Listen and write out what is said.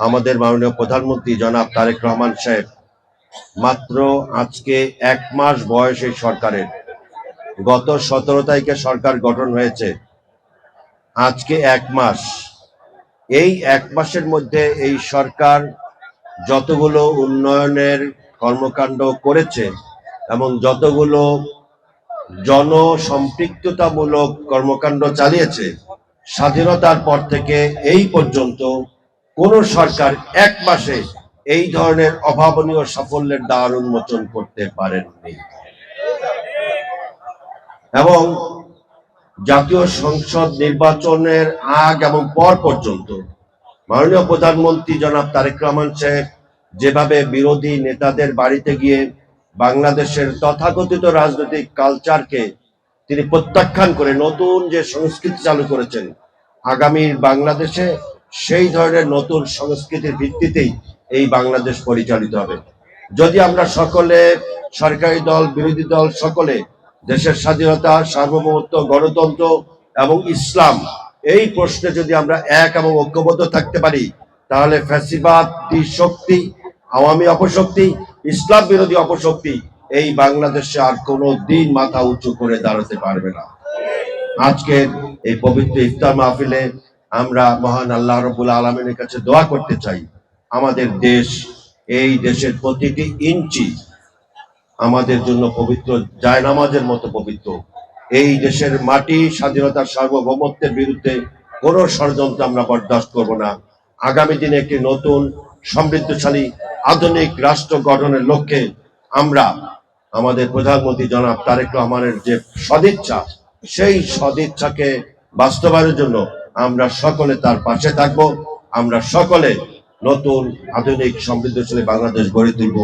আমাদের মাননীয় প্রধানমন্ত্রী জনাব তারেক রহমান সাহেব মাত্র আজকে 1 মাস বয়স এই সরকারের। গত 17 তারিখে সরকার গঠন হয়েছে, আজকে 1 মাস। এই 1 মাসের মধ্যে এই সরকার যতগুলো উন্নয়নের কর্মকাণ্ড করেছে এবং যতগুলো জনসম্পৃক্ততামূলক কর্মকাণ্ড চালিয়েছে, স্বাধীনতার পর থেকে এই পর্যন্ত কোন সরকার 1 মাসে এই ধরনের অভাবনীয় সাফল্যের দ্বার উন্মোচন করতে পারেননি। এবং জাতীয় সংসদ নির্বাচনের আগ এবং পর পর্যন্ত মাননীয় প্রধানমন্ত্রী জনাব তারেক রহমান সাহেব যেভাবে বিরোধী নেতাদের বাড়িতে গিয়ে বাংলাদেশের তথাকথিত রাজনৈতিক কালচারকে তিনি প্রত্যাখ্যান করে নতুন যে সংস্কৃতি চালু করেছেন, আগামীর বাংলাদেশে সেই ধরনের নতুন সংস্কৃতির ভিত্তিতেই এই বাংলাদেশ পরিচালিত হবে। যদি আমরা সকলে, সরকারি দল, বিরোধী দল, সকলে দেশের স্বাধীনতা, সার্বভৌমত্ব, গণতন্ত্র এবং ইসলাম এই প্রশ্নে যদি আমরা এক এবং ঐক্যবদ্ধ থাকতে পারি, তাহলে ফ্যাসিবাদী শক্তি, আওয়ামী অপশক্তি, ইসলাম বিরোধী অপশক্তি এই বাংলাদেশে আর কোনো দিন মাথা উঁচু করে দাঁড়াতে পারবে না। আজকের এই পবিত্র ইফতার মাহফিলে আমরা মহান আল্লাহ রাব্বুল আলামিনের কাছে দোয়া করতে চাই, আমাদের দেশ, এই দেশের প্রতিটি ইঞ্চি আমাদের জন্য পবিত্র, জায়নামাজের মতো পবিত্র। এই দেশের মাটি, স্বাধীনতার সার্বভৌমত্বের বিরুদ্ধে কোনো ষড়যন্ত্র আমরা বরদাস্ত করব না। আগামী দিনে একটি নতুন সমৃদ্ধশালী আধুনিক রাষ্ট্র গঠনের লক্ষ্যে আমরা আমাদের প্রধানমন্ত্রী জনাব তারেক রহমানের যে সদিচ্ছা, সেই সদিচ্ছাকে বাস্তবায়নের জন্য আমরা সকলে তার পাশে থাকব। আমরা সকলে নতুন আধুনিক সমৃদ্ধশালী বাংলাদেশ গড়ে তুলব।